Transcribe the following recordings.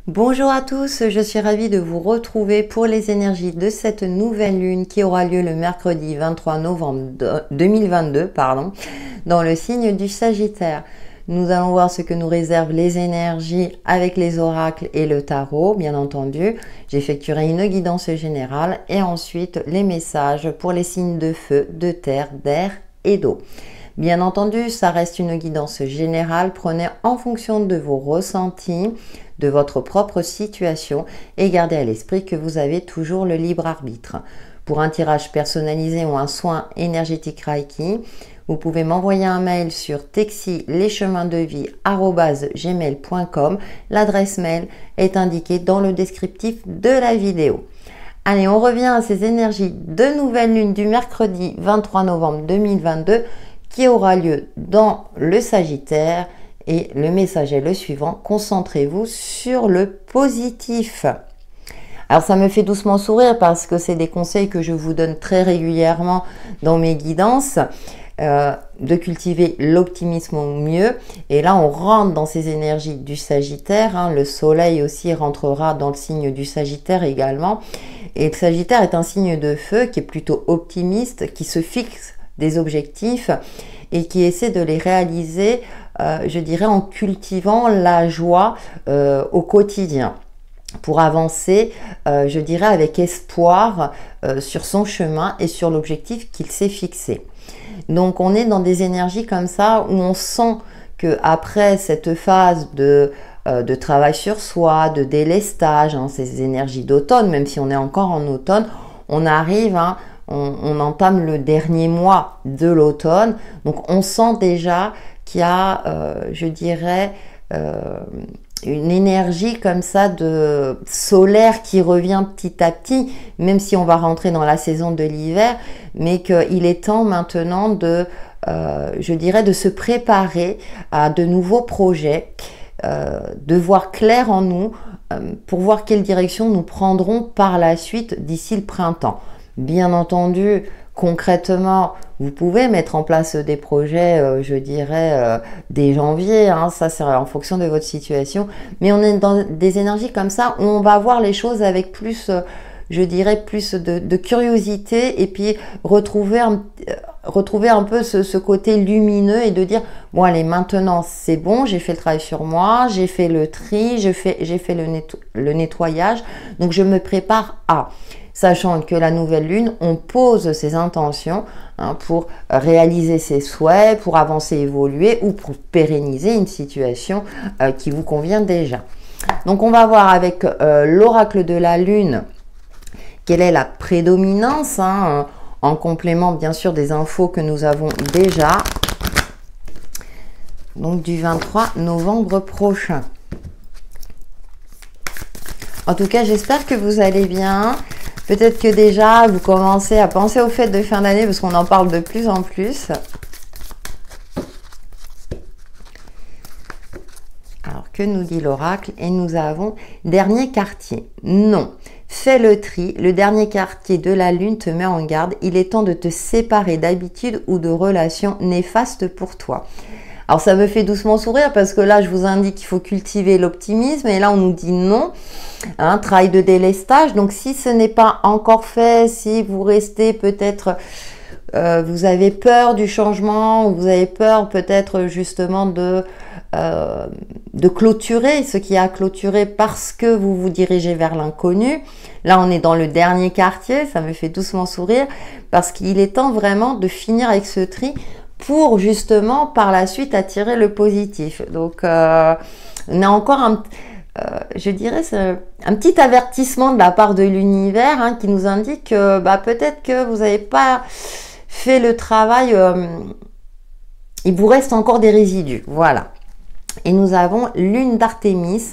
Bonjour à tous, je suis ravie de vous retrouver pour les énergies de cette nouvelle lune qui aura lieu le mercredi 23 novembre 2022 dans le signe du Sagittaire. Nous allons voir ce que nous réservent les énergies avec les oracles et le tarot, bien entendu. J'effectuerai une guidance générale et ensuite les messages pour les signes de feu, de terre, d'air et d'eau. Bien entendu, ça reste une guidance générale. Prenez en fonction de vos ressentis, de votre propre situation et gardez à l'esprit que vous avez toujours le libre arbitre. Pour un tirage personnalisé ou un soin énergétique Reiki, vous pouvez m'envoyer un mail sur texilecheminsdevie@gmail.com. L'adresse mail est indiquée dans le descriptif de la vidéo. Allez, on revient à ces énergies de nouvelle lune du mercredi 23 novembre 2022 qui aura lieu dans le Sagittaire. Et le message est le suivant: concentrez-vous sur le positif. Alors ça me fait doucement sourire parce que c'est des conseils que je vous donne très régulièrement dans mes guidances, de cultiver l'optimisme au mieux. Et là on rentre dans ces énergies du Sagittaire, le soleil aussi rentrera dans le signe du Sagittaire également. Et le Sagittaire est un signe de feu qui est plutôt optimiste, qui se fixe des objectifs et qui essaie de les réaliser, je dirais, en cultivant la joie au quotidien pour avancer, je dirais, avec espoir sur son chemin et sur l'objectif qu'il s'est fixé. Donc on est dans des énergies comme ça où on sent que après cette phase de travail sur soi, de délestage, ces énergies d'automne, même si on est encore en automne, on arrive on entame le dernier mois de l'automne, donc on sent déjà qu'il y a, je dirais, une énergie comme ça de solaire qui revient petit à petit, même si on va rentrer dans la saison de l'hiver, mais qu'il est temps maintenant de, je dirais, de se préparer à de nouveaux projets, de voir clair en nous pour voir quelle direction nous prendrons par la suite d'ici le printemps. Bien entendu, concrètement, vous pouvez mettre en place des projets, je dirais, dès janvier, ça c'est en fonction de votre situation, mais on est dans des énergies comme ça où on va voir les choses avec plus, je dirais, plus de curiosité et puis retrouver un peu ce côté lumineux et de dire, bon allez, maintenant c'est bon, j'ai fait le travail sur moi, j'ai fait le tri, j'ai fait le nettoyage, donc je me prépare à... Sachant que la nouvelle lune, on pose ses intentions pour réaliser ses souhaits, pour avancer, évoluer ou pour pérenniser une situation qui vous convient déjà. Donc on va voir avec l'oracle de la lune quelle est la prédominance, en complément bien sûr des infos que nous avons déjà, donc du 23 novembre prochain. En tout cas, j'espère que vous allez bien. Peut-être que déjà, vous commencez à penser aux fêtes de fin d'année parce qu'on en parle de plus en plus. Alors, que nous dit l'oracle? Et nous avons dernier quartier. Non. Fais le tri. Le dernier quartier de la lune te met en garde. Il est temps de te séparer d'habitudes ou de relations néfastes pour toi. Alors ça me fait doucement sourire parce que là je vous indique qu'il faut cultiver l'optimisme et là on nous dit non, travail de délestage. Donc si ce n'est pas encore fait, si vous restez peut-être, vous avez peur du changement, ou vous avez peur peut-être justement de clôturer ce qui a clôturé parce que vous vous dirigez vers l'inconnu. Là on est dans le dernier quartier, ça me fait doucement sourire parce qu'il est temps vraiment de finir avec ce tri pour justement par la suite attirer le positif. Donc on a encore je dirais un petit avertissement de la part de l'univers qui nous indique que peut-être que vous n'avez pas fait le travail, il vous reste encore des résidus, voilà. Et nous avons lune d'Artémis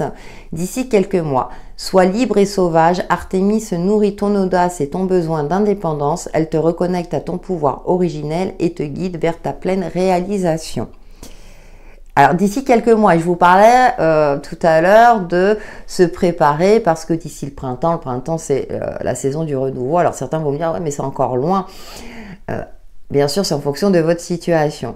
d'ici quelques mois. Sois libre et sauvage, Artémis nourrit ton audace et ton besoin d'indépendance. Elle te reconnecte à ton pouvoir originel et te guide vers ta pleine réalisation. Alors d'ici quelques mois, je vous parlais tout à l'heure de se préparer parce que d'ici le printemps c'est la saison du renouveau. Alors certains vont me dire, ouais mais c'est encore loin. Bien sûr, c'est en fonction de votre situation.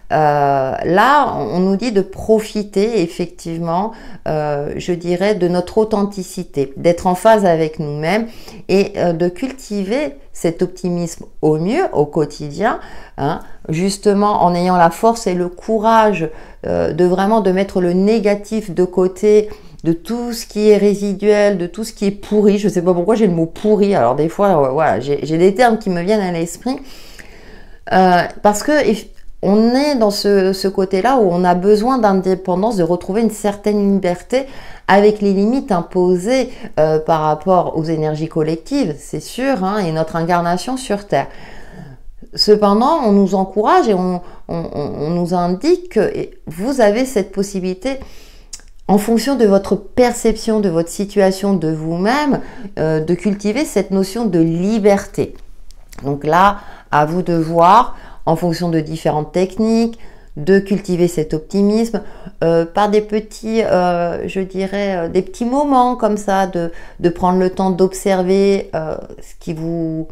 Là, on nous dit de profiter effectivement, je dirais, de notre authenticité, d'être en phase avec nous-mêmes et de cultiver cet optimisme au mieux, au quotidien, hein, justement en ayant la force et le courage de vraiment de mettre le négatif de côté, de tout ce qui est résiduel, de tout ce qui est pourri. Je ne sais pas pourquoi j'ai le mot pourri. Alors des fois, voilà, j'ai des termes qui me viennent à l'esprit. Parce que on est dans ce côté-là où on a besoin d'indépendance, de retrouver une certaine liberté avec les limites imposées par rapport aux énergies collectives, c'est sûr, hein, et notre incarnation sur Terre. Cependant, on nous encourage et on nous indique que vous avez cette possibilité, en fonction de votre perception, de votre situation, de vous-même, de cultiver cette notion de liberté. Donc là, à vous de voir, en fonction de différentes techniques, de cultiver cet optimisme par des petits, je dirais, des petits moments comme ça, de prendre le temps d'observer ce qui vous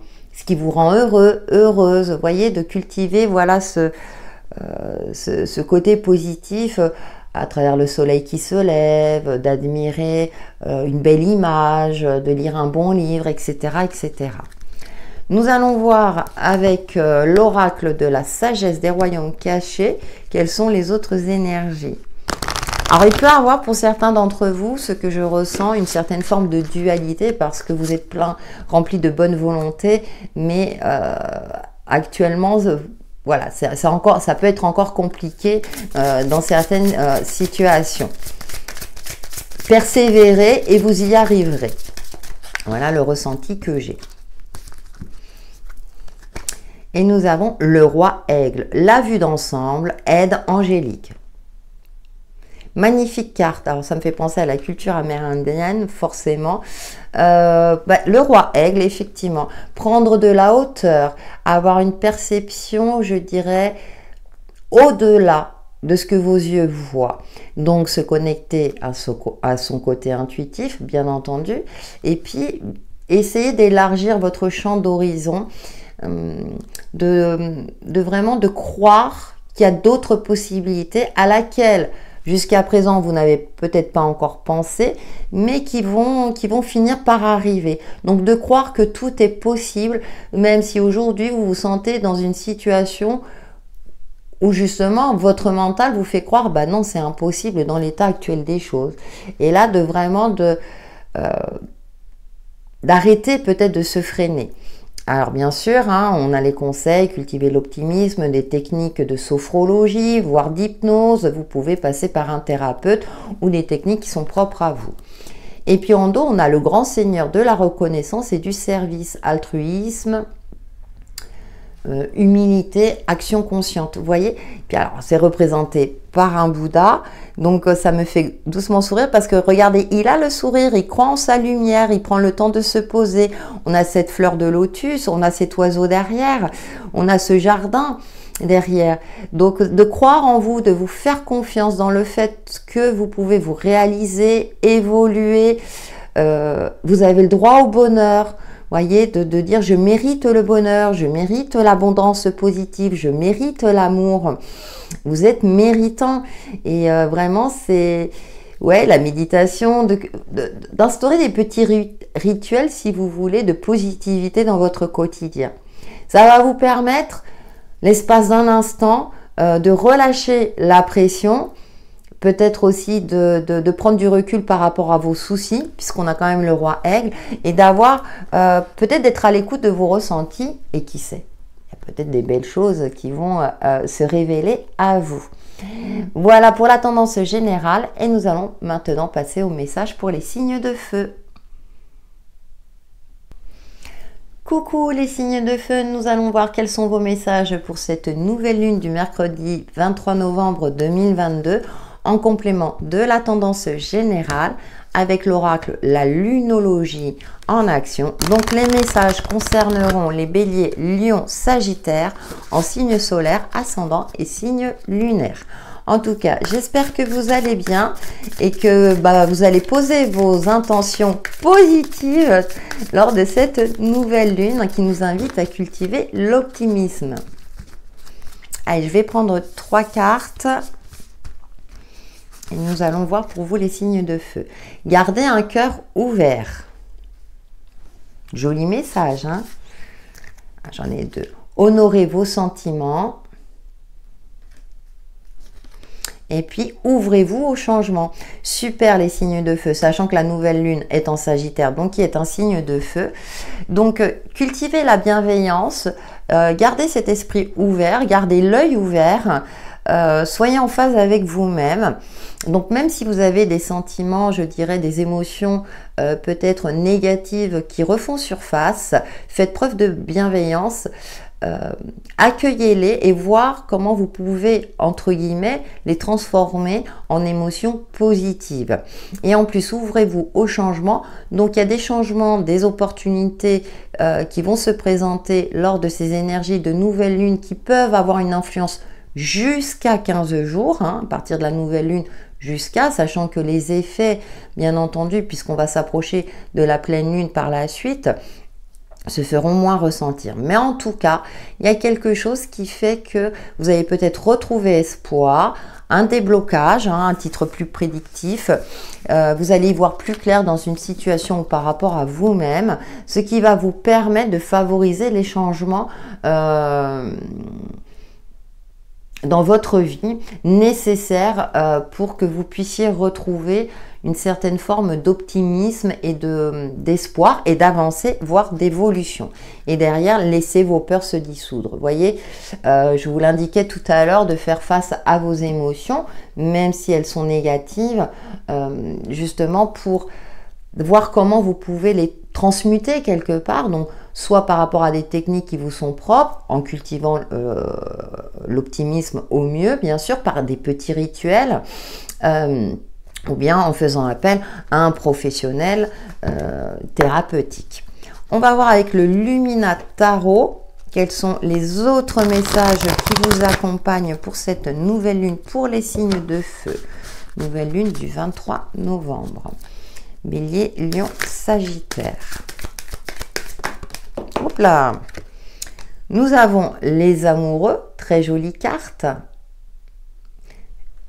rend heureux, heureuse, vous voyez, de cultiver, voilà, ce côté positif à travers le soleil qui se lève, d'admirer une belle image, de lire un bon livre, etc., etc. Nous allons voir avec l'oracle de la sagesse des royaumes cachés quelles sont les autres énergies. Alors il peut y avoir pour certains d'entre vous, ce que je ressens, une certaine forme de dualité parce que vous êtes rempli de bonne volonté, mais actuellement, voilà, ça peut être encore compliqué dans certaines situations. Persévérez et vous y arriverez. Voilà le ressenti que j'ai. Et nous avons le roi aigle, la vue d'ensemble, aide angélique. Magnifique carte, alors ça me fait penser à la culture amérindienne, forcément. Le roi aigle, effectivement, prendre de la hauteur, avoir une perception, je dirais, au-delà de ce que vos yeux voient. Donc se connecter à son côté intuitif, bien entendu, et puis essayer d'élargir votre champ d'horizon, vraiment de croire qu'il y a d'autres possibilités à laquelle jusqu'à présent vous n'avez peut-être pas encore pensé, mais qui vont finir par arriver. Donc de croire que tout est possible, même si aujourd'hui vous vous sentez dans une situation où justement votre mental vous fait croire bah non, c'est impossible dans l'état actuel des choses. Et là de vraiment d'arrêter peut-être de se freiner. Alors bien sûr, hein, on a les conseils, cultiver l'optimisme, des techniques de sophrologie, voire d'hypnose. Vous pouvez passer par un thérapeute ou des techniques qui sont propres à vous. Et puis en dos, on a le grand seigneur de la reconnaissance et du service, altruisme, humilité, action consciente. Vous voyez? Puis alors, c'est représenté par un Bouddha. Donc, ça me fait doucement sourire parce que regardez, il a le sourire, il croit en sa lumière, il prend le temps de se poser. On a cette fleur de lotus, on a cet oiseau derrière, on a ce jardin derrière. Donc, de croire en vous, de vous faire confiance dans le fait que vous pouvez vous réaliser, évoluer. Vous avez le droit au bonheur. Voyez, de dire je mérite le bonheur, je mérite l'abondance positive, je mérite l'amour. Vous êtes méritant et vraiment c'est la méditation, d'instaurer des petits rituels si vous voulez de positivité dans votre quotidien. Ça va vous permettre l'espace d'un instant de relâcher la pression. Peut-être aussi de prendre du recul par rapport à vos soucis, puisqu'on a quand même le roi aigle, et d'avoir, peut-être d'être à l'écoute de vos ressentis, et qui sait, il y a peut-être des belles choses qui vont se révéler à vous. Voilà pour la tendance générale, et nous allons maintenant passer au message pour les signes de feu. Coucou les signes de feu, nous allons voir quels sont vos messages pour cette nouvelle lune du mercredi 23 novembre 2022, en complément de la tendance générale avec l'oracle la lunologie en action. Donc les messages concerneront les béliers, lions, sagittaires en signe solaire, ascendant et signe lunaire. En tout cas, j'espère que vous allez bien et que vous allez poser vos intentions positives lors de cette nouvelle lune qui nous invite à cultiver l'optimisme. Allez, je vais prendre 3 cartes. Et nous allons voir pour vous les signes de feu. Gardez un cœur ouvert. Joli message, hein? J'en ai 2. Honorez vos sentiments. Et puis, ouvrez-vous au changement. Super les signes de feu, sachant que la nouvelle lune est en Sagittaire, donc qui est un signe de feu. Donc, cultivez la bienveillance, gardez cet esprit ouvert, gardez l'œil ouvert, soyez en phase avec vous-même. Donc, même si vous avez des sentiments, je dirais des émotions peut-être négatives qui refont surface, faites preuve de bienveillance. Accueillez-les et voir comment vous pouvez, entre guillemets, les transformer en émotions positives. Et en plus, ouvrez-vous au changement. Donc, il y a des changements, des opportunités qui vont se présenter lors de ces énergies de nouvelle lune qui peuvent avoir une influence jusqu'à 15 jours, hein, à partir de la nouvelle lune jusqu'à, sachant que les effets, bien entendu, puisqu'on va s'approcher de la pleine lune par la suite, se feront moins ressentir. Mais en tout cas, il y a quelque chose qui fait que vous allez peut-être retrouver espoir, un déblocage, hein, un titre plus prédictif. Vous allez y voir plus clair dans une situation par rapport à vous-même, ce qui va vous permettre de favoriser les changements dans votre vie nécessaires pour que vous puissiez retrouver une certaine forme d'optimisme et d'espoir et d'avancer, voire d'évolution. Et derrière, laissez vos peurs se dissoudre. Vous voyez, je vous l'indiquais tout à l'heure, de faire face à vos émotions, même si elles sont négatives, justement pour voir comment vous pouvez les transmuter quelque part, donc soit par rapport à des techniques qui vous sont propres, en cultivant l'optimisme au mieux, bien sûr, par des petits rituels, ou bien en faisant appel à un professionnel thérapeutique. On va voir avec le Lumina Tarot quels sont les autres messages qui vous accompagnent pour cette nouvelle lune, pour les signes de feu. Nouvelle lune du 23 novembre. Bélier, Lion, Sagittaire. Hop là! Nous avons les amoureux, très jolie carte.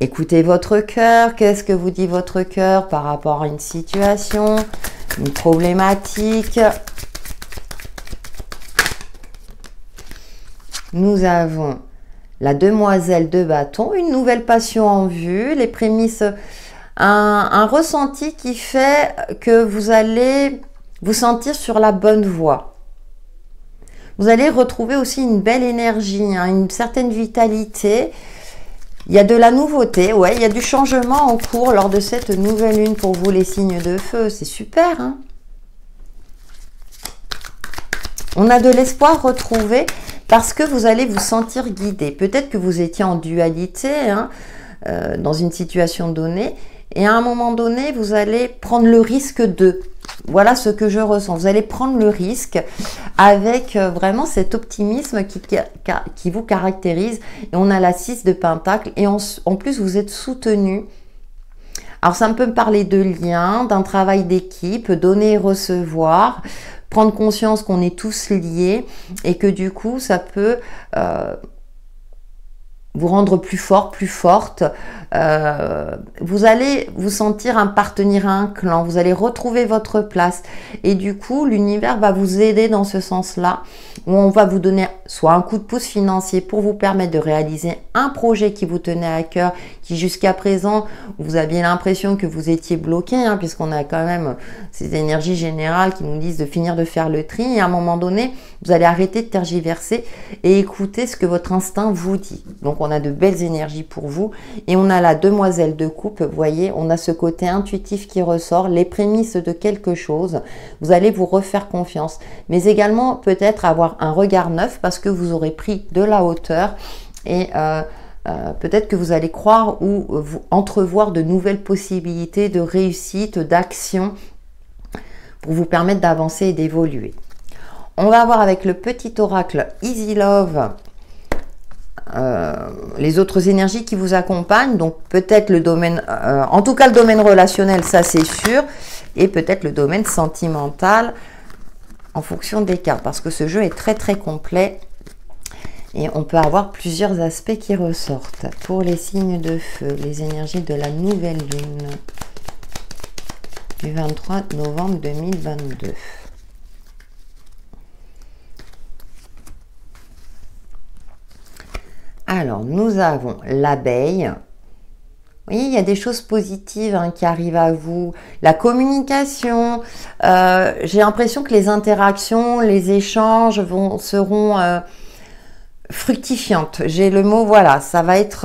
Écoutez votre cœur, qu'est-ce que vous dit votre cœur par rapport à une situation, une problématique. Nous avons la demoiselle de bâton, une nouvelle passion en vue, les prémices, un ressenti qui fait que vous allez vous sentir sur la bonne voie. Vous allez retrouver aussi une belle énergie, hein, une certaine vitalité. Il y a de la nouveauté, ouais, il y a du changement en cours lors de cette nouvelle lune pour vous les signes de feu. C'est super, hein? On a de l'espoir retrouvé parce que vous allez vous sentir guidé. Peut-être que vous étiez en dualité, hein, dans une situation donnée. Et à un moment donné, vous allez prendre le risque de... Voilà ce que je ressens. Vous allez prendre le risque avec vraiment cet optimisme qui vous caractérise. Et on a la 6 de Pentacle. Et en plus, vous êtes soutenu. Alors, ça peut me parler de lien, d'un travail d'équipe, donner et recevoir. Prendre conscience qu'on est tous liés. Et que du coup, ça peut... vous rendre plus fort, plus forte. Vous allez vous sentir appartenir à un clan. Vous allez retrouver votre place. Et du coup, l'univers va vous aider dans ce sens-là, où on va vous donner soit un coup de pouce financier pour vous permettre de réaliser un projet qui vous tenait à cœur, qui jusqu'à présent, vous aviez l'impression que vous étiez bloqué, hein, puisqu'on a quand même ces énergies générales qui nous disent de finir de faire le tri. Et à un moment donné, vous allez arrêter de tergiverser et écouter ce que votre instinct vous dit. Donc, on a de belles énergies pour vous. Et on a la demoiselle de coupe, vous voyez, on a ce côté intuitif qui ressort, les prémices de quelque chose. Vous allez vous refaire confiance, mais également peut-être avoir un regard neuf parce que vous aurez pris de la hauteur et peut-être que vous allez croire ou vous entrevoir de nouvelles possibilités de réussite, d'action pour vous permettre d'avancer et d'évoluer. On va voir avec le petit oracle Easy Love les autres énergies qui vous accompagnent. Donc peut-être le domaine, en tout cas le domaine relationnel, ça c'est sûr, et peut-être le domaine sentimental en fonction des cartes, parce que ce jeu est très très complet Et on peut avoir plusieurs aspects qui ressortent. Pour les signes de feu, les énergies de la nouvelle lune du 23 novembre 2022. Alors, nous avons l'abeille. Oui, il y a des choses positives qui arrivent à vous. La communication, j'ai l'impression que les interactions, les échanges seront fructifiantes. J'ai le mot, voilà, ça va être...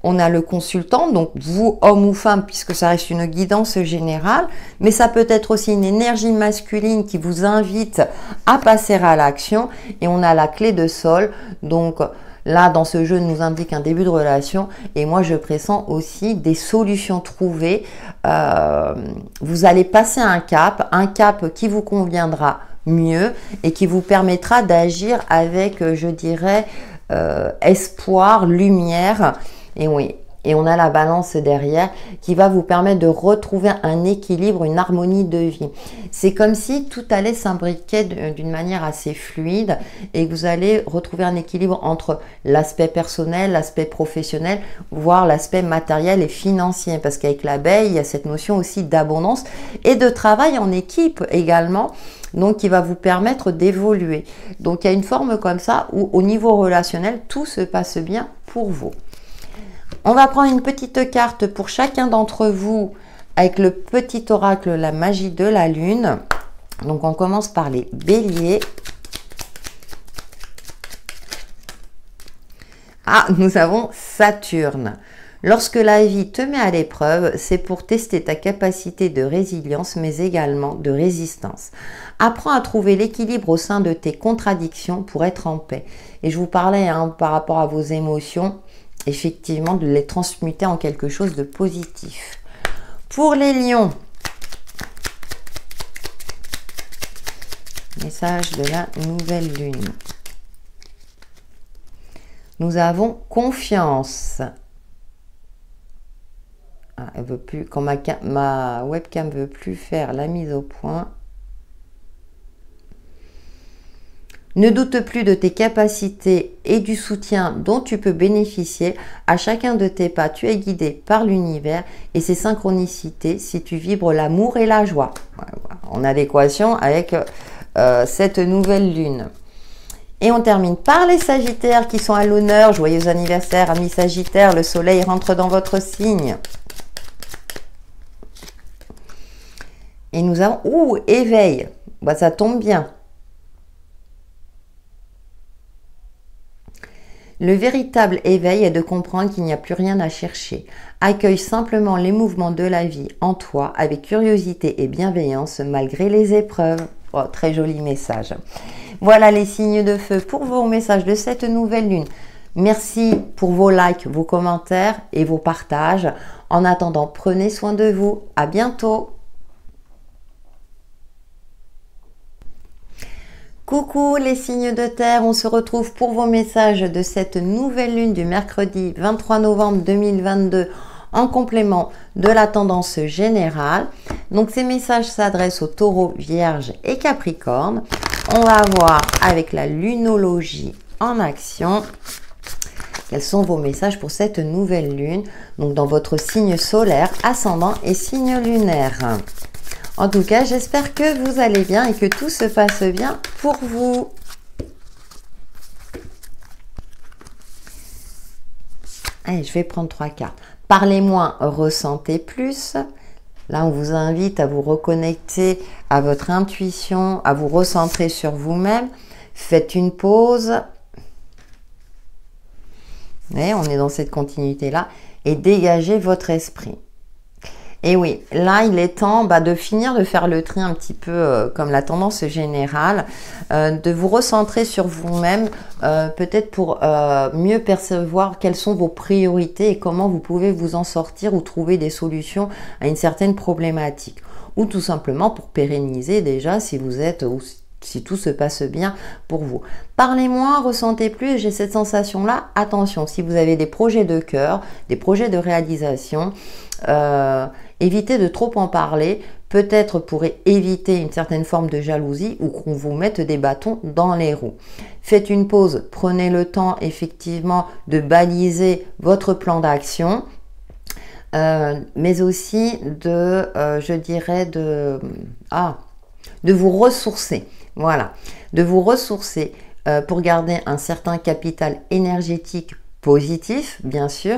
on a le consultant, donc vous, homme ou femme, puisque ça reste une guidance générale, mais ça peut être aussi une énergie masculine qui vous invite à passer à l'action. Et on a la clé de sol, donc... Là, dans ce jeu, nous indique un début de relation et moi, je pressens aussi des solutions trouvées. Vous allez passer un cap qui vous conviendra mieux et qui vous permettra d'agir avec, je dirais, espoir, lumière. Et oui, et on a la balance derrière qui va vous permettre de retrouver un équilibre, une harmonie de vie. C'est comme si tout allait s'imbriquer d'une manière assez fluide et que vous allez retrouver un équilibre entre l'aspect personnel, l'aspect professionnel, voire l'aspect matériel et financier. Parce qu'avec l'abeille, il y a cette notion aussi d'abondance et de travail en équipe également. Donc, qui va vous permettre d'évoluer. Donc, il y a une forme comme ça où au niveau relationnel, tout se passe bien pour vous. On va prendre une petite carte pour chacun d'entre vous avec le petit oracle, la magie de la lune. Donc, on commence par les béliers. Ah, nous avons Saturne. Lorsque la vie te met à l'épreuve, c'est pour tester ta capacité de résilience, mais également de résistance. Apprends à trouver l'équilibre au sein de tes contradictions pour être en paix. Et je vous parlais par rapport à vos émotions, effectivement, de les transmuter en quelque chose de positif. Pour les lions, message de la nouvelle lune. Nous avons confiance. Ah, elle veut plus, quand ma webcam ne veut plus faire la mise au point. Ne doute plus de tes capacités et du soutien dont tu peux bénéficier. À chacun de tes pas, tu es guidé par l'univers et ses synchronicités si tu vibres l'amour et la joie. En adéquation avec cette nouvelle lune. Et on termine par les Sagittaires qui sont à l'honneur. Joyeux anniversaire, amis Sagittaires. Le soleil rentre dans votre signe. Et nous avons... éveil. Bah, ça tombe bien. Le véritable éveil est de comprendre qu'il n'y a plus rien à chercher. Accueille simplement les mouvements de la vie en toi avec curiosité et bienveillance malgré les épreuves. Oh, très joli message. Voilà les signes de feu pour vos messages de cette nouvelle lune. Merci pour vos likes, vos commentaires et vos partages. En attendant, prenez soin de vous. À bientôt. Coucou les signes de terre, on se retrouve pour vos messages de cette nouvelle lune du mercredi 23 novembre 2022 en complément de la tendance générale. Donc ces messages s'adressent aux taureaux, vierges et capricornes. On va voir avec la lunologie en action quels sont vos messages pour cette nouvelle lune. Donc dans votre signe solaire, ascendant et signe lunaire. En tout cas, j'espère que vous allez bien et que tout se passe bien pour vous. Allez, je vais prendre 3 cartes. Parlez moins, ressentez plus. Là, on vous invite à vous reconnecter à votre intuition, à vous recentrer sur vous-même. Faites une pause. Et on est dans cette continuité-là. Et dégagez votre esprit. Et oui, là, il est temps de finir de faire le tri un petit peu comme la tendance générale, de vous recentrer sur vous-même, peut-être pour mieux percevoir quelles sont vos priorités et comment vous pouvez vous en sortir ou trouver des solutions à une certaine problématique. Ou tout simplement pour pérenniser déjà si vous êtes... si tout se passe bien pour vous. Parlez moins, ressentez plus, j'ai cette sensation-là. Attention, si vous avez des projets de cœur, des projets de réalisation, évitez de trop en parler peut-être pourrait éviter une certaine forme de jalousie ou qu'on vous mette des bâtons dans les roues. Faites une pause, prenez le temps effectivement de baliser votre plan d'action, mais aussi de, je dirais, de vous ressourcer. Voilà, de vous ressourcer pour garder un certain capital énergétique positif, bien sûr,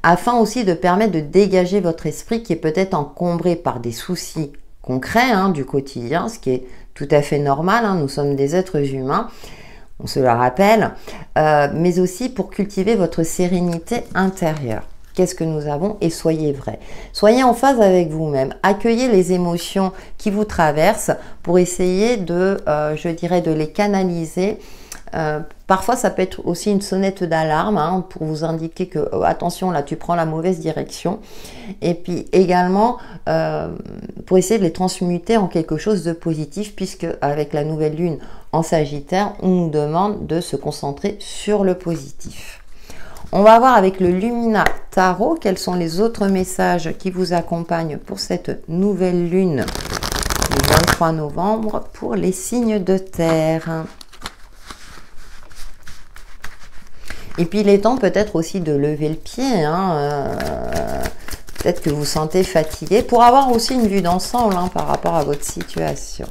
afin aussi de permettre de dégager votre esprit qui est peut-être encombré par des soucis concrets du quotidien, ce qui est tout à fait normal, nous sommes des êtres humains, on se le rappelle, mais aussi pour cultiver votre sérénité intérieure. Qu'est-ce que nous avons? Et soyez vrai. Soyez en phase avec vous-même. Accueillez les émotions qui vous traversent pour essayer de, je dirais, de les canaliser. Parfois, ça peut être aussi une sonnette d'alarme pour vous indiquer que, attention, là, tu prends la mauvaise direction. Et puis également, pour essayer de les transmuter en quelque chose de positif, puisque avec la nouvelle lune en Sagittaire, on nous demande de se concentrer sur le positif. On va voir avec le Lumina Tarot quels sont les autres messages qui vous accompagnent pour cette nouvelle lune du 23 novembre pour les signes de terre. Et puis il est temps peut-être aussi de lever le pied. Peut-être que vous vous sentez fatigué pour avoir aussi une vue d'ensemble par rapport à votre situation.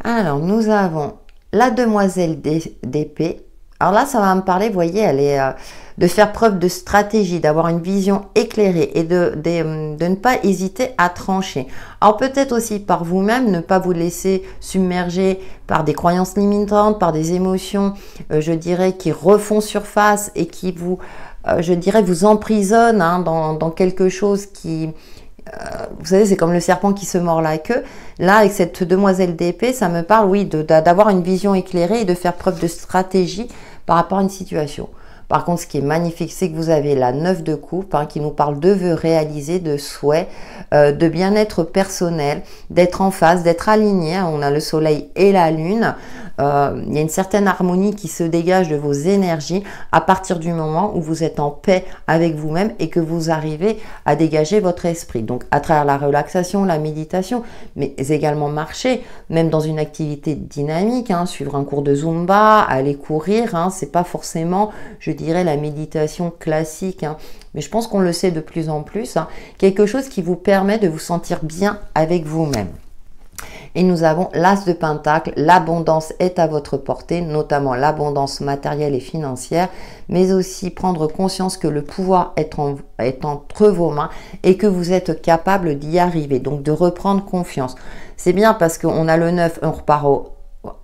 Alors, nous avons la demoiselle d'épée. Alors là, ça va me parler, vous voyez, elle est de faire preuve de stratégie, d'avoir une vision éclairée et de ne pas hésiter à trancher. Alors peut-être aussi par vous-même, ne pas vous laisser submerger par des croyances limitantes, par des émotions, je dirais, qui refont surface et qui vous, je dirais, vous emprisonnent dans quelque chose qui... vous savez, c'est comme le serpent qui se mord la queue. Là, avec cette demoiselle d'épée, ça me parle, oui, d'avoir une vision éclairée et de faire preuve de stratégie par rapport à une situation. Par contre, ce qui est magnifique, c'est que vous avez la 9 de coupe qui nous parle de vœux réalisés, de souhaits, de bien-être personnel, d'être en phase, d'être aligné. On a le soleil et la lune. Il y a une certaine harmonie qui se dégage de vos énergies à partir du moment où vous êtes en paix avec vous-même et que vous arrivez à dégager votre esprit. Donc, à travers la relaxation, la méditation, mais également marcher, même dans une activité dynamique, suivre un cours de Zumba, aller courir, c'est pas forcément, je dirais, la méditation classique, mais je pense qu'on le sait de plus en plus, quelque chose qui vous permet de vous sentir bien avec vous-même. Et nous avons l'As de Pentacle, l'abondance est à votre portée, notamment l'abondance matérielle et financière, mais aussi prendre conscience que le pouvoir est entre vos mains et que vous êtes capable d'y arriver, donc de reprendre confiance. C'est bien parce qu'on a le 9, on repart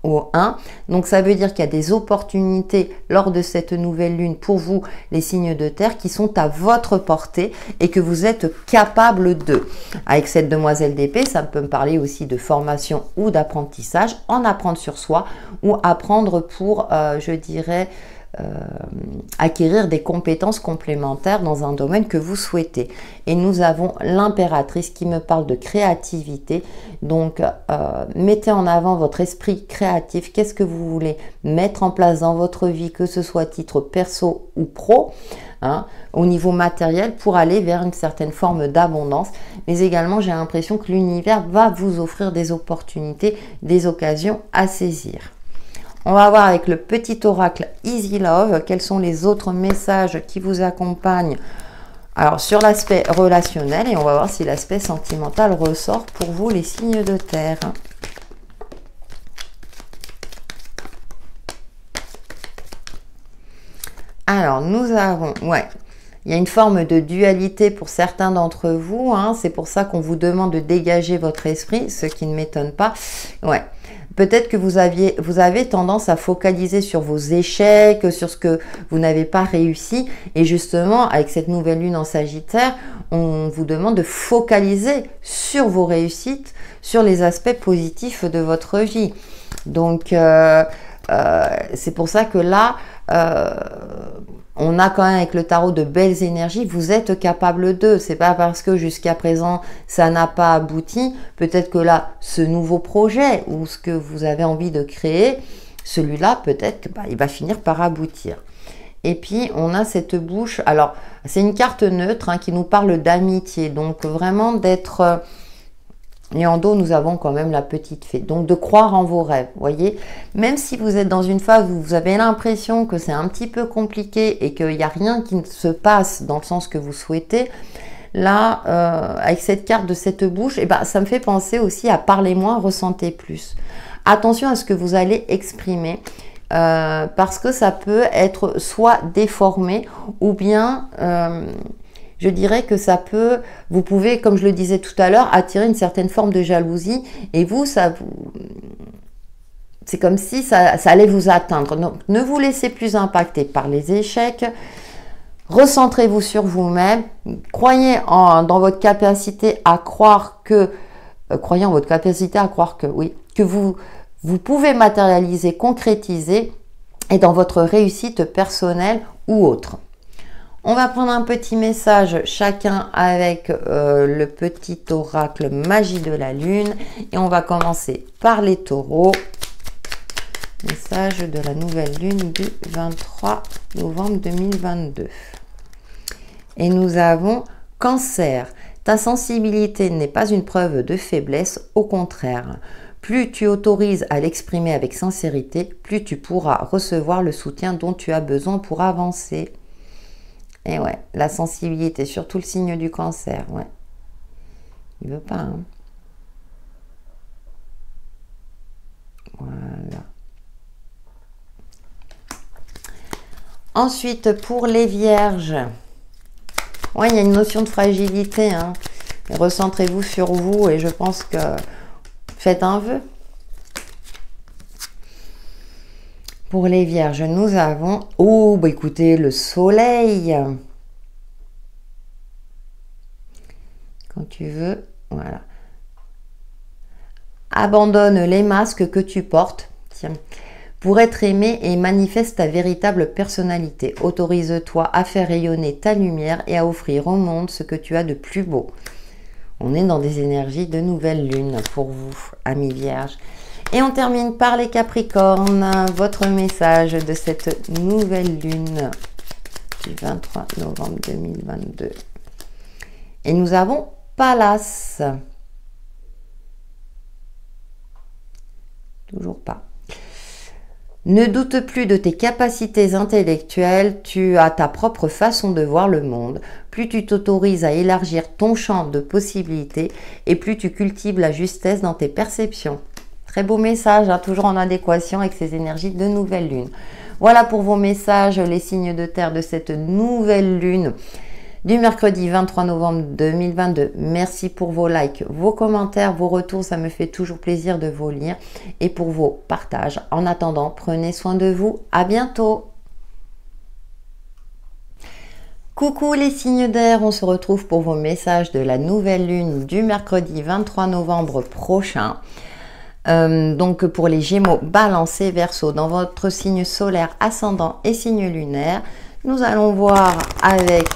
au 1, donc ça veut dire qu'il y a des opportunités lors de cette nouvelle lune pour vous, les signes de terre, qui sont à votre portée et que vous êtes capable de. Avec cette demoiselle d'épée, ça peut me parler aussi de formation ou d'apprentissage, en apprendre sur soi ou apprendre pour, je dirais, acquérir des compétences complémentaires dans un domaine que vous souhaitez. Et nous avons l'impératrice qui me parle de créativité. Donc, mettez en avant votre esprit créatif. Qu'est-ce que vous voulez mettre en place dans votre vie, que ce soit à titre perso ou pro, au niveau matériel, pour aller vers une certaine forme d'abondance. Mais également, j'ai l'impression que l'univers va vous offrir des opportunités, des occasions à saisir. On va voir avec le petit oracle Easy Love quels sont les autres messages qui vous accompagnent. Alors sur l'aspect relationnel, et on va voir si l'aspect sentimental ressort pour vous, les signes de terre. Alors nous avons, il y a une forme de dualité pour certains d'entre vous, c'est pour ça qu'on vous demande de dégager votre esprit, ce qui ne m'étonne pas. Peut-être que vous avez tendance à focaliser sur vos échecs, sur ce que vous n'avez pas réussi. Et justement, avec cette nouvelle lune en Sagittaire, on vous demande de focaliser sur vos réussites, sur les aspects positifs de votre vie. Donc, c'est pour ça que là, on a quand même avec le tarot de belles énergies. Vous êtes capable de. C'est pas parce que jusqu'à présent ça n'a pas abouti. Peut-être que là, ce nouveau projet ou ce que vous avez envie de créer, celui-là, peut-être que il va finir par aboutir. Et puis, on a cette bouche. Alors, c'est une carte neutre hein, qui nous parle d'amitié. Donc, vraiment d'être... Et en dos, nous avons quand même la petite fée. Donc, de croire en vos rêves, voyez. Même si vous êtes dans une phase où vous avez l'impression que c'est un petit peu compliqué et qu'il n'y a rien qui se passe dans le sens que vous souhaitez, là, avec cette carte de cette bouche, eh ben, ça me fait penser aussi à parler moins, ressentez plus. Attention à ce que vous allez exprimer. Parce que ça peut être soit déformé ou bien je dirais que ça peut, vous pouvez, comme je le disais tout à l'heure, attirer une certaine forme de jalousie et vous, c'est comme si ça allait vous atteindre. Donc, ne vous laissez plus impacter par les échecs. Recentrez-vous sur vous-même. Croyez dans votre capacité à croire que, croyez en votre capacité à croire que, oui, que vous pouvez matérialiser, concrétiser et dans votre réussite personnelle ou autre. On va prendre un petit message chacun avec le petit oracle magie de la lune et on va commencer par les taureaux. Message de la nouvelle lune du 23 novembre 2022. Et nous avons Cancer. Ta sensibilité n'est pas une preuve de faiblesse, au contraire. Plus tu autorises à l'exprimer avec sincérité, plus tu pourras recevoir le soutien dont tu as besoin pour avancer. Et ouais, la sensibilité, surtout le signe du Cancer, ouais. Il veut pas, hein. Voilà. Ensuite, pour les Vierges, ouais, il y a une notion de fragilité, hein. Recentrez-vous sur vous et je pense que faites un vœu. Pour les Vierges, nous avons... Oh, bah écoutez, le soleil. Quand tu veux, voilà. Abandonne les masques que tu portes. Tiens. Pour être aimé et manifeste ta véritable personnalité. Autorise-toi à faire rayonner ta lumière et à offrir au monde ce que tu as de plus beau. On est dans des énergies de nouvelle lune pour vous, amis Vierges. Et on termine par les Capricornes, votre message de cette nouvelle lune du 23 novembre 2022. Et nous avons Pallas. Toujours pas. Ne doute plus de tes capacités intellectuelles, tu as ta propre façon de voir le monde. Plus tu t'autorises à élargir ton champ de possibilités et plus tu cultives la justesse dans tes perceptions. Très beau message, hein, toujours en adéquation avec ces énergies de nouvelle lune. Voilà pour vos messages, les signes de terre de cette nouvelle lune du mercredi 23 novembre 2022. Merci pour vos likes, vos commentaires, vos retours, ça me fait toujours plaisir de vous lire et pour vos partages. En attendant, prenez soin de vous, à bientôt. Coucou les signes d'air, on se retrouve pour vos messages de la nouvelle lune du mercredi 23 novembre prochain. Donc pour les Gémeaux, Balance et Verseau, dans votre signe solaire, ascendant et signe lunaire, nous allons voir avec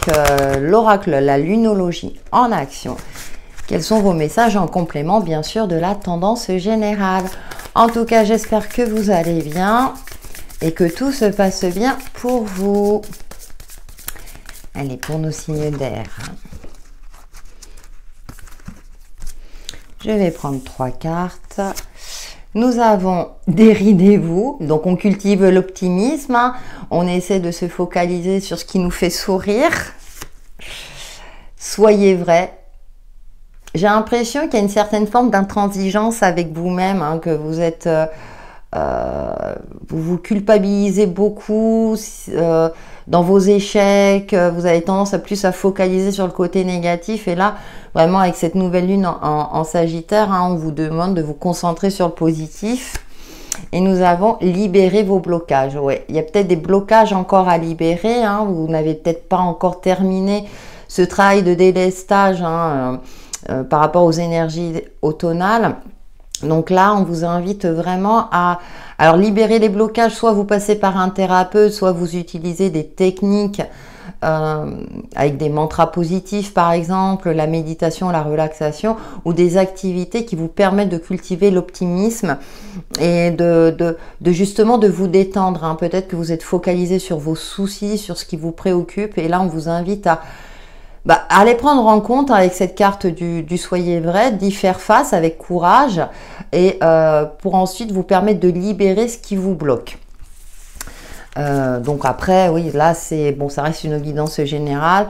l'oracle, la lunologie en action, quels sont vos messages en complément bien sûr de la tendance générale. En tout cas, j'espère que vous allez bien et que tout se passe bien pour vous. Allez, pour nos signes d'air. Je vais prendre 3 cartes. Nous avons déridez-vous, donc on cultive l'optimisme, hein. On essaie de se focaliser sur ce qui nous fait sourire. Soyez vrai. J'ai l'impression qu'il y a une certaine forme d'intransigeance avec vous-même, hein, que vous êtes... vous vous culpabilisez beaucoup dans vos échecs, vous avez tendance à plus à focaliser sur le côté négatif et là vraiment avec cette nouvelle lune en Sagittaire, hein, on vous demande de vous concentrer sur le positif et nous avons libéré vos blocages. Ouais, il y a peut-être des blocages encore à libérer, hein, vous n'avez peut-être pas encore terminé ce travail de délestage, hein, par rapport aux énergies automnales. Donc là, on vous invite vraiment à libérer les blocages. Soit vous passez par un thérapeute, soit vous utilisez des techniques avec des mantras positifs par exemple, la méditation, la relaxation, ou des activités qui vous permettent de cultiver l'optimisme et de justement de vous détendre, hein. Peut-être que vous êtes focalisé sur vos soucis, sur ce qui vous préoccupe, et là on vous invite à les prendre en compte avec cette carte du soyez vrai, d'y faire face avec courage, et pour ensuite vous permettre de libérer ce qui vous bloque. Donc après, oui, là c'est bon, ça reste une guidance générale.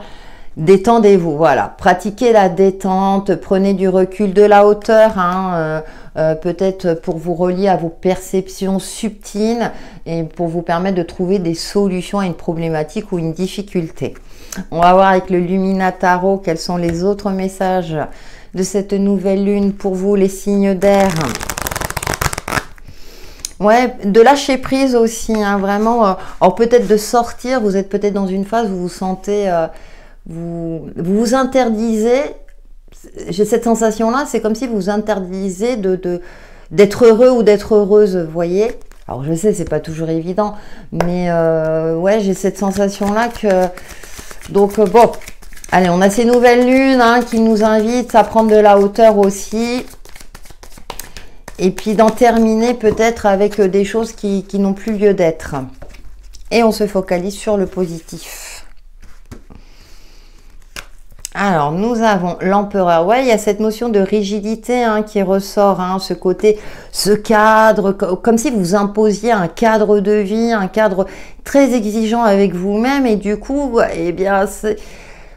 Détendez-vous, voilà, pratiquez la détente, prenez du recul, de la hauteur, hein, peut-être pour vous relier à vos perceptions subtiles et pour vous permettre de trouver des solutions à une problématique ou une difficulté. On va voir avec le Lumina Tarot quels sont les autres messages de cette nouvelle lune pour vous, les signes d'air. Ouais, de lâcher prise aussi, hein, vraiment. Alors peut-être de sortir, vous êtes peut-être dans une phase où vous vous sentez... vous interdisez, j'ai cette sensation-là, c'est comme si vous vous interdisez d'être heureux ou d'être heureuse, vous voyez. Alors je sais, c'est pas toujours évident, mais ouais, j'ai cette sensation-là que... Donc bon, allez, on a ces nouvelles lunes, hein, qui nous invitent à prendre de la hauteur aussi. Et puis d'en terminer peut-être avec des choses qui n'ont plus lieu d'être. Et on se focalise sur le positif. Alors, nous avons l'empereur. Ouais, il y a cette notion de rigidité, hein, qui ressort, hein, ce côté, ce cadre, comme si vous imposiez un cadre de vie, un cadre très exigeant avec vous-même, et du coup, eh bien,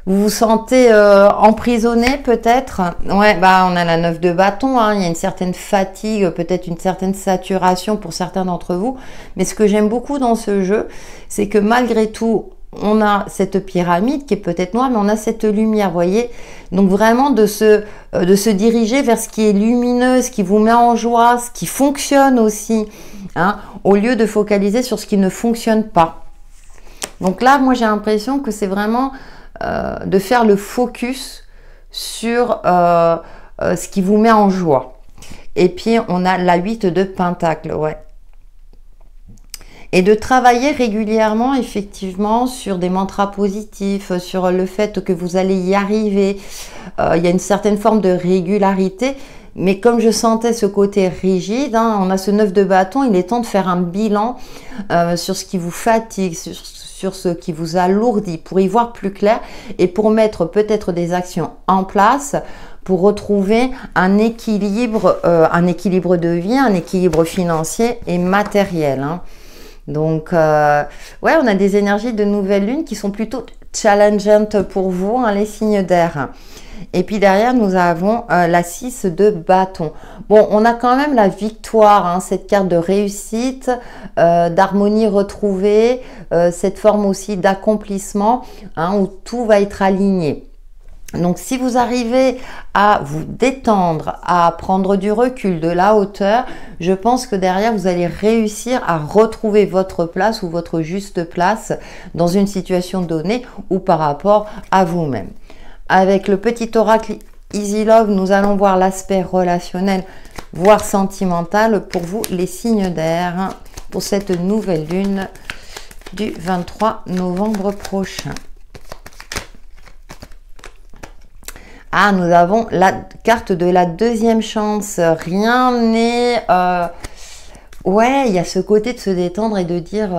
vous vous sentez emprisonné peut-être. Ouais, on a la 9 de bâton, hein, il y a une certaine fatigue, peut-être une certaine saturation pour certains d'entre vous. Mais ce que j'aime beaucoup dans ce jeu, c'est que malgré tout, on a cette pyramide qui est peut-être noire, mais on a cette lumière, vous voyez. Donc vraiment de se diriger vers ce qui est lumineux, ce qui vous met en joie, ce qui fonctionne aussi, hein, au lieu de focaliser sur ce qui ne fonctionne pas. Donc là, moi j'ai l'impression que c'est vraiment de faire le focus sur ce qui vous met en joie. Et puis on a la 8 de Pentacle, ouais. Et de travailler régulièrement, effectivement, sur des mantras positifs, sur le fait que vous allez y arriver. Il y a une certaine forme de régularité, mais comme je sentais ce côté rigide, hein, on a ce 9 de bâton, il est temps de faire un bilan sur ce qui vous fatigue, sur ce qui vous alourdit, pour y voir plus clair et pour mettre peut-être des actions en place pour retrouver un équilibre de vie, un équilibre financier et matériel, hein. Donc, ouais, on a des énergies de nouvelle lune qui sont plutôt challengeantes pour vous, hein, les signes d'air. Et puis derrière, nous avons la 6 de bâton. Bon, on a quand même la victoire, hein, cette carte de réussite, d'harmonie retrouvée, cette forme aussi d'accomplissement, hein, où tout va être aligné. Donc, si vous arrivez à vous détendre, à prendre du recul, de la hauteur, je pense que derrière, vous allez réussir à retrouver votre place ou votre juste place dans une situation donnée ou par rapport à vous-même. Avec le petit oracle Easy Love, nous allons voir l'aspect relationnel, voire sentimental pour vous, les signes d'air, pour cette nouvelle lune du 23 novembre prochain. Ah, nous avons la carte de la deuxième chance. Rien n'est... Ouais, il y a ce côté de se détendre et de dire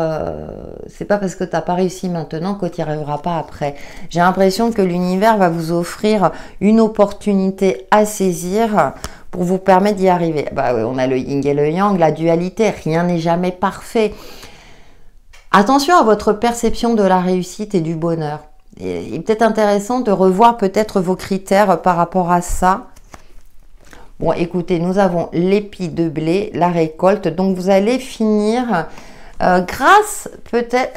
c'est pas parce que tu n'as pas réussi maintenant que tu n'y arriveras pas après. J'ai l'impression que l'univers va vous offrir une opportunité à saisir pour vous permettre d'y arriver. Bah, on a le yin et le yang, la dualité, rien n'est jamais parfait. Attention à votre perception de la réussite et du bonheur. Il est peut-être intéressant de revoir peut-être vos critères par rapport à ça. Bon, écoutez, nous avons l'épi de blé, la récolte. Donc, vous allez finir grâce peut-être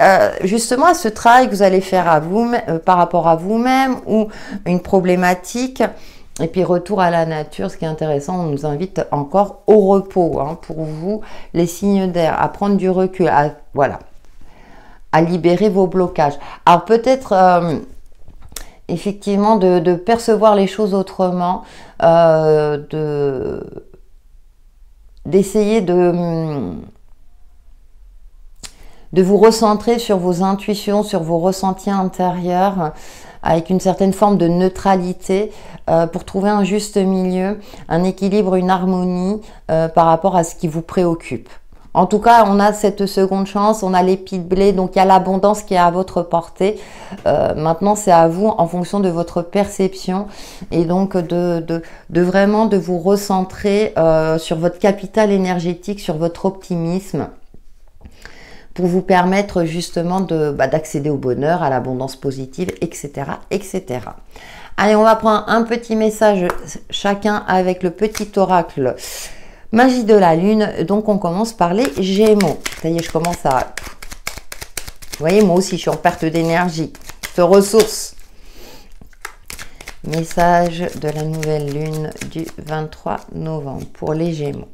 justement à ce travail que vous allez faire à vous, par rapport à vous-même ou une problématique. Et puis, retour à la nature. Ce qui est intéressant, on nous invite encore au repos, hein, pour vous, les signes d'air, à prendre du recul, voilà, à libérer vos blocages. Alors peut-être effectivement de percevoir les choses autrement, d'essayer de vous recentrer sur vos intuitions, sur vos ressentis intérieurs, avec une certaine forme de neutralité pour trouver un juste milieu, un équilibre, une harmonie par rapport à ce qui vous préoccupe. En tout cas, on a cette seconde chance, on a l'épi de blé, donc il y a l'abondance qui est à votre portée. Maintenant, c'est à vous en fonction de votre perception et donc de vraiment de vous recentrer sur votre capital énergétique, sur votre optimisme pour vous permettre justement d'accéder au bonheur, à l'abondance positive, etc., etc. Allez, on va prendre un petit message chacun avec le petit oracle Magie de la Lune. Donc, on commence par les Gémeaux. Ça y est, je commence à... Vous voyez, moi aussi, je suis en perte d'énergie, de ressources. Message de la nouvelle Lune du 23 novembre pour les Gémeaux.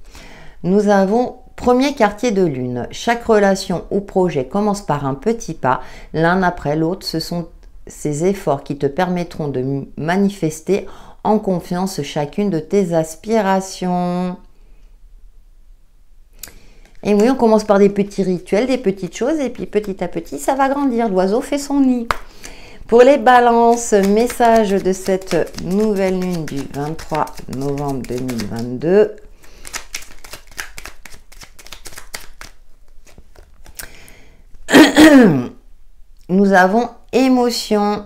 Nous avons premier quartier de Lune. Chaque relation ou projet commence par un petit pas, l'un après l'autre. Ce sont ces efforts qui te permettront de manifester en confiance chacune de tes aspirations. Et oui, on commence par des petits rituels, des petites choses, et puis petit à petit, ça va grandir. L'oiseau fait son nid. Pour les balances, message de cette nouvelle lune du 23 novembre 2022. Nous avons émotion.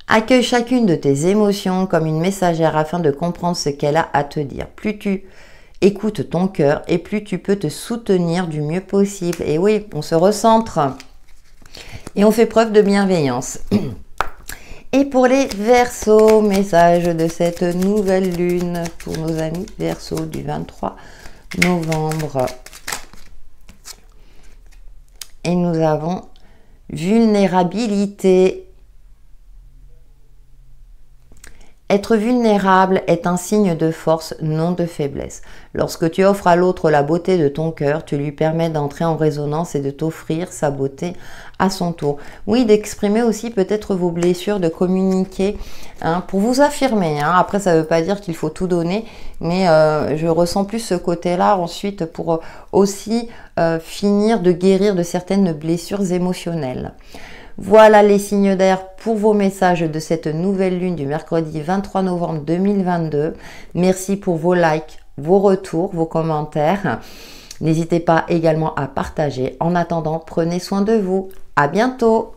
Accueille chacune de tes émotions comme une messagère afin de comprendre ce qu'elle a à te dire. Plus tu écoutes ton cœur et plus tu peux te soutenir du mieux possible. Et oui, on se recentre et on fait preuve de bienveillance. Et pour les Verseaux, message de cette nouvelle lune pour nos amis Verseaux du 23 novembre. Et nous avons vulnérabilité. Être vulnérable est un signe de force, non de faiblesse. Lorsque tu offres à l'autre la beauté de ton cœur, tu lui permets d'entrer en résonance et de t'offrir sa beauté à son tour. Oui, d'exprimer aussi peut-être vos blessures, de communiquer pour vous affirmer. Après, ça ne veut pas dire qu'il faut tout donner, mais je ressens plus ce côté-là ensuite pour aussi finir de guérir de certaines blessures émotionnelles. Voilà les signes d'air pour vos messages de cette nouvelle lune du mercredi 23 novembre 2022. Merci pour vos likes, vos retours, vos commentaires. N'hésitez pas également à partager. En attendant, prenez soin de vous. À bientôt!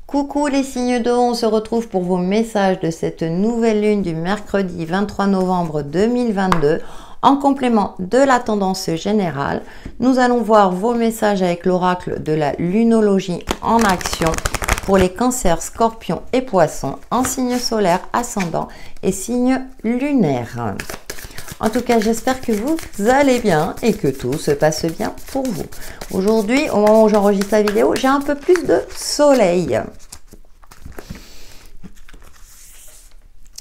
Coucou les signes d'eau, on se retrouve pour vos messages de cette nouvelle lune du mercredi 23 novembre 2022. En complément de la tendance générale, nous allons voir vos messages avec l'oracle de la lunologie en action pour les cancers, scorpions et poissons en signe solaire, ascendant et signe lunaire. En tout cas, j'espère que vous allez bien et que tout se passe bien pour vous. Aujourd'hui, au moment où j'enregistre la vidéo, j'ai un peu plus de soleil.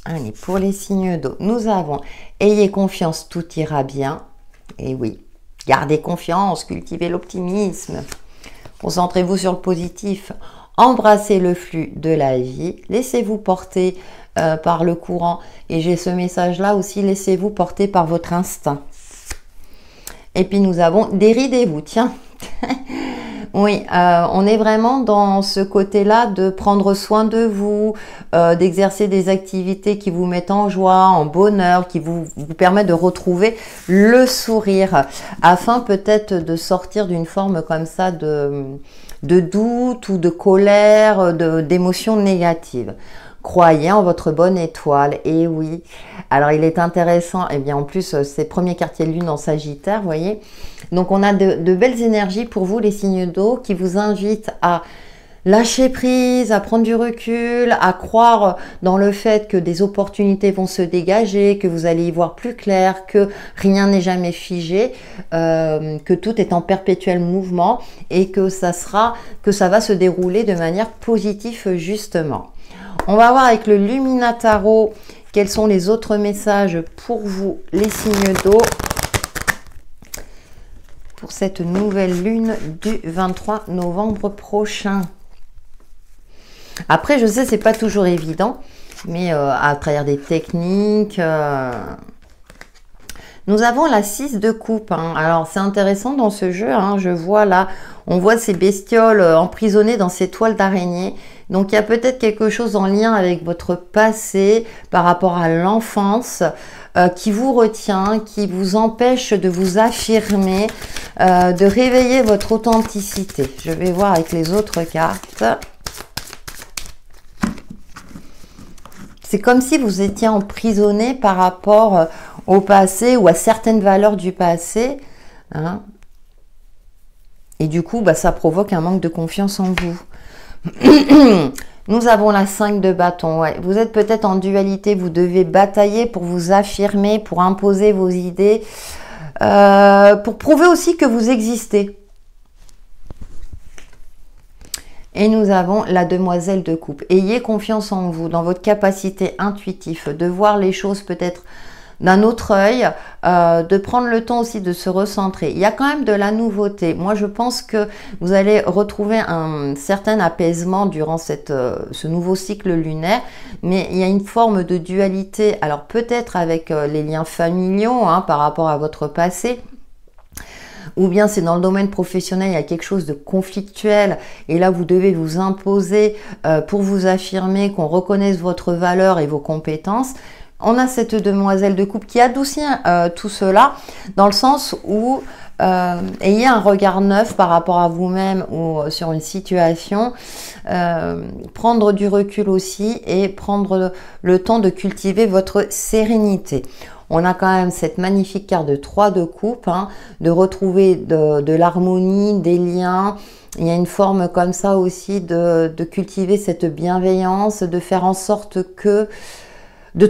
Allez, pour les signes d'eau, nous avons « Ayez confiance, tout ira bien ». Et oui, gardez confiance, cultivez l'optimisme. Concentrez-vous sur le positif. Embrassez le flux de la vie. Laissez-vous porter par le courant. Et j'ai ce message-là aussi, laissez-vous porter par votre instinct. Et puis nous avons « Déridez-vous ». Tiens, oui, on est vraiment dans ce côté-là de prendre soin de vous, d'exercer des activités qui vous mettent en joie, en bonheur, qui vous permettent de retrouver le sourire, afin peut-être de sortir d'une forme comme ça de doute ou de colère, d'émotions négatives. Croyez en votre bonne étoile, et oui. Alors, il est intéressant, et bien en plus, c'est premier quartier de lune en Sagittaire, vous voyez. Donc, on a de belles énergies pour vous, les signes d'eau, qui vous invitent à lâcher prise, à prendre du recul, à croire dans le fait que des opportunités vont se dégager, que vous allez y voir plus clair, que rien n'est jamais figé, que tout est en perpétuel mouvement et que ça va se dérouler de manière positive justement. On va voir avec le Luminataro quels sont les autres messages pour vous, les signes d'eau, pour cette nouvelle lune du 23 novembre prochain. Après, je sais, c'est pas toujours évident, mais à travers des techniques... Nous avons la 6 de coupe. Hein. Alors, c'est intéressant dans ce jeu. Hein. Je vois là, on voit ces bestioles emprisonnées dans ces toiles d'araignée. Donc, il y a peut-être quelque chose en lien avec votre passé par rapport à l'enfance qui vous retient, qui vous empêche de vous affirmer, de réveiller votre authenticité. Je vais voir avec les autres cartes. C'est comme si vous étiez emprisonné par rapport au passé ou à certaines valeurs du passé. Hein. Et du coup, bah, ça provoque un manque de confiance en vous. Nous avons la 5 de bâton. Ouais. Vous êtes peut-être en dualité. Vous devez batailler pour vous affirmer, pour imposer vos idées, pour prouver aussi que vous existez. Et nous avons la demoiselle de coupe. Ayez confiance en vous, dans votre capacité intuitive de voir les choses peut-être d'un autre œil, de prendre le temps aussi de se recentrer. Il y a quand même de la nouveauté. Moi, je pense que vous allez retrouver un certain apaisement durant ce nouveau cycle lunaire, mais il y a une forme de dualité. Alors peut-être avec les liens familiaux hein, par rapport à votre passé, ou bien c'est dans le domaine professionnel, il y a quelque chose de conflictuel et là vous devez vous imposer pour vous affirmer, qu'on reconnaisse votre valeur et vos compétences. On a cette demoiselle de coupe qui adoucit tout cela dans le sens où ayez un regard neuf par rapport à vous-même ou sur une situation, prendre du recul aussi et prendre le temps de cultiver votre sérénité. On a quand même cette magnifique carte de 3 de coupe, hein, de retrouver de l'harmonie, des liens. Il y a une forme comme ça aussi de cultiver cette bienveillance, de faire en sorte que de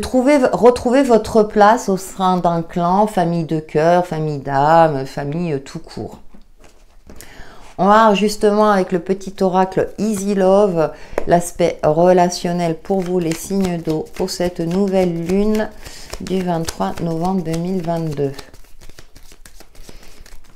retrouver votre place au sein d'un clan, famille de cœur, famille d'âme, famille tout court. On va voir justement avec le petit oracle Easy Love, l'aspect relationnel pour vous, les signes d'eau, pour cette nouvelle lune du 23 novembre 2022.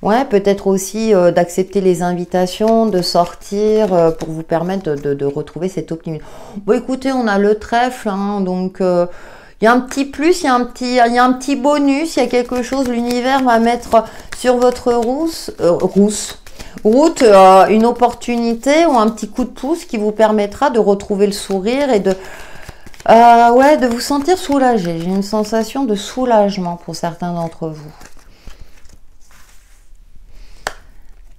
Ouais, peut-être aussi d'accepter les invitations, de sortir pour vous permettre de retrouver cet optimisme. Bon, écoutez, on a le trèfle, hein, donc il y a un petit plus, il y a un petit bonus, il y a quelque chose, l'univers va mettre sur votre route une opportunité ou un petit coup de pouce qui vous permettra de retrouver le sourire et de vous sentir soulagé. J'ai une sensation de soulagement pour certains d'entre vous.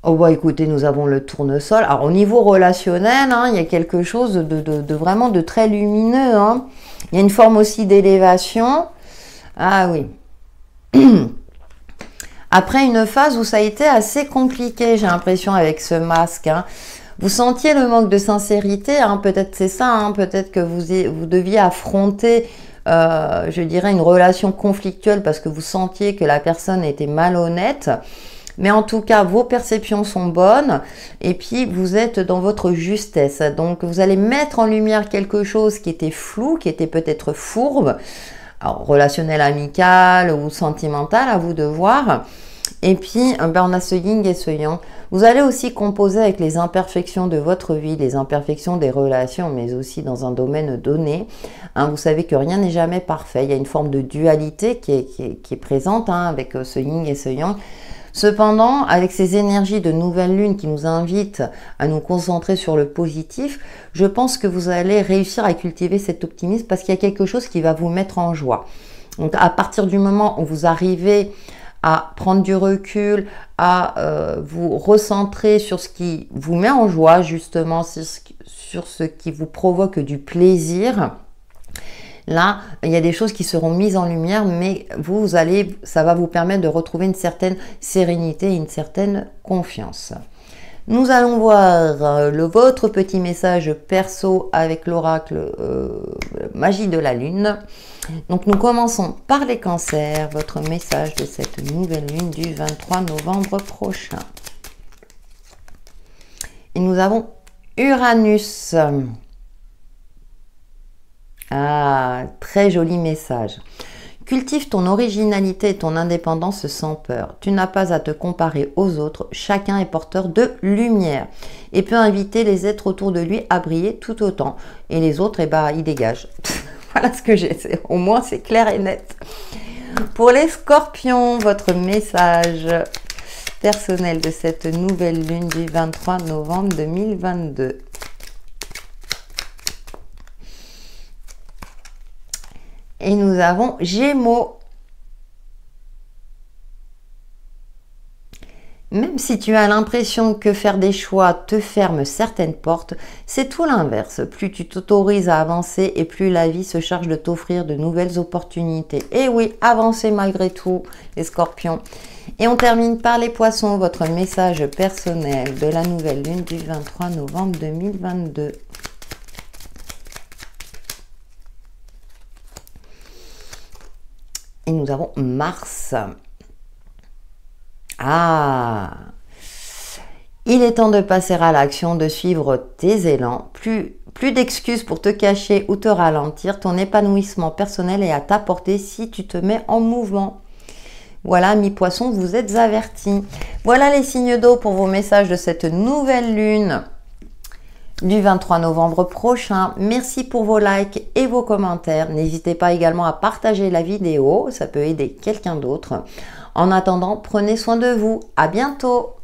Oh bah écoutez, nous avons le tournesol. Alors au niveau relationnel, hein, il y a quelque chose de vraiment de très lumineux. Hein. Il y a une forme aussi d'élévation. Ah oui. Après une phase où ça a été assez compliqué, j'ai l'impression, avec ce masque. Hein. Vous sentiez le manque de sincérité, hein, peut-être c'est ça, hein, peut-être que vous deviez affronter, je dirais, une relation conflictuelle parce que vous sentiez que la personne était malhonnête. Mais en tout cas, vos perceptions sont bonnes et puis vous êtes dans votre justesse. Donc, vous allez mettre en lumière quelque chose qui était flou, qui était peut-être fourbe, alors, relationnel, amical ou sentimental, à vous de voir. Et puis, on a ce yin et ce yang. Vous allez aussi composer avec les imperfections de votre vie, les imperfections des relations, mais aussi dans un domaine donné. Hein, vous savez que rien n'est jamais parfait. Il y a une forme de dualité qui est présente hein, avec ce yin et ce yang. Cependant, avec ces énergies de nouvelle lune qui nous invitent à nous concentrer sur le positif, je pense que vous allez réussir à cultiver cet optimisme parce qu'il y a quelque chose qui va vous mettre en joie. Donc, à partir du moment où vous arrivez à prendre du recul, à vous recentrer sur ce qui vous met en joie, justement, sur ce qui vous provoque du plaisir, là, il y a des choses qui seront mises en lumière, mais ça va vous permettre de retrouver une certaine sérénité et une certaine confiance. Nous allons voir votre petit message perso avec l'oracle Magie de la Lune. Donc, nous commençons par les cancers, votre message de cette nouvelle lune du 23 novembre prochain. Et nous avons Uranus. Ah, très joli message. Cultive ton originalité et ton indépendance sans peur. Tu n'as pas à te comparer aux autres. Chacun est porteur de lumière et peut inviter les êtres autour de lui à briller tout autant. Et les autres, eh ben, ils dégagent. Voilà ce que j'ai. Au moins, c'est clair et net. Pour les scorpions, votre message personnel de cette nouvelle lune du 23 novembre 2022. Et nous avons Gémeaux. Même si tu as l'impression que faire des choix te ferme certaines portes, c'est tout l'inverse. Plus tu t'autorises à avancer et plus la vie se charge de t'offrir de nouvelles opportunités. Et oui, avancez malgré tout, les scorpions. Et on termine par les poissons, votre message personnel de la nouvelle lune du 23 novembre 2022. Et nous avons Mars. Ah! Il est temps de passer à l'action, de suivre tes élans. Plus d'excuses pour te cacher ou te ralentir. Ton épanouissement personnel est à ta portée si tu te mets en mouvement. Voilà, mi-poisson, vous êtes avertis. Voilà les signes d'eau pour vos messages de cette nouvelle lune du 23 novembre prochain. Merci pour vos likes et vos commentaires. N'hésitez pas également à partager la vidéo, ça peut aider quelqu'un d'autre. En attendant, prenez soin de vous. À bientôt!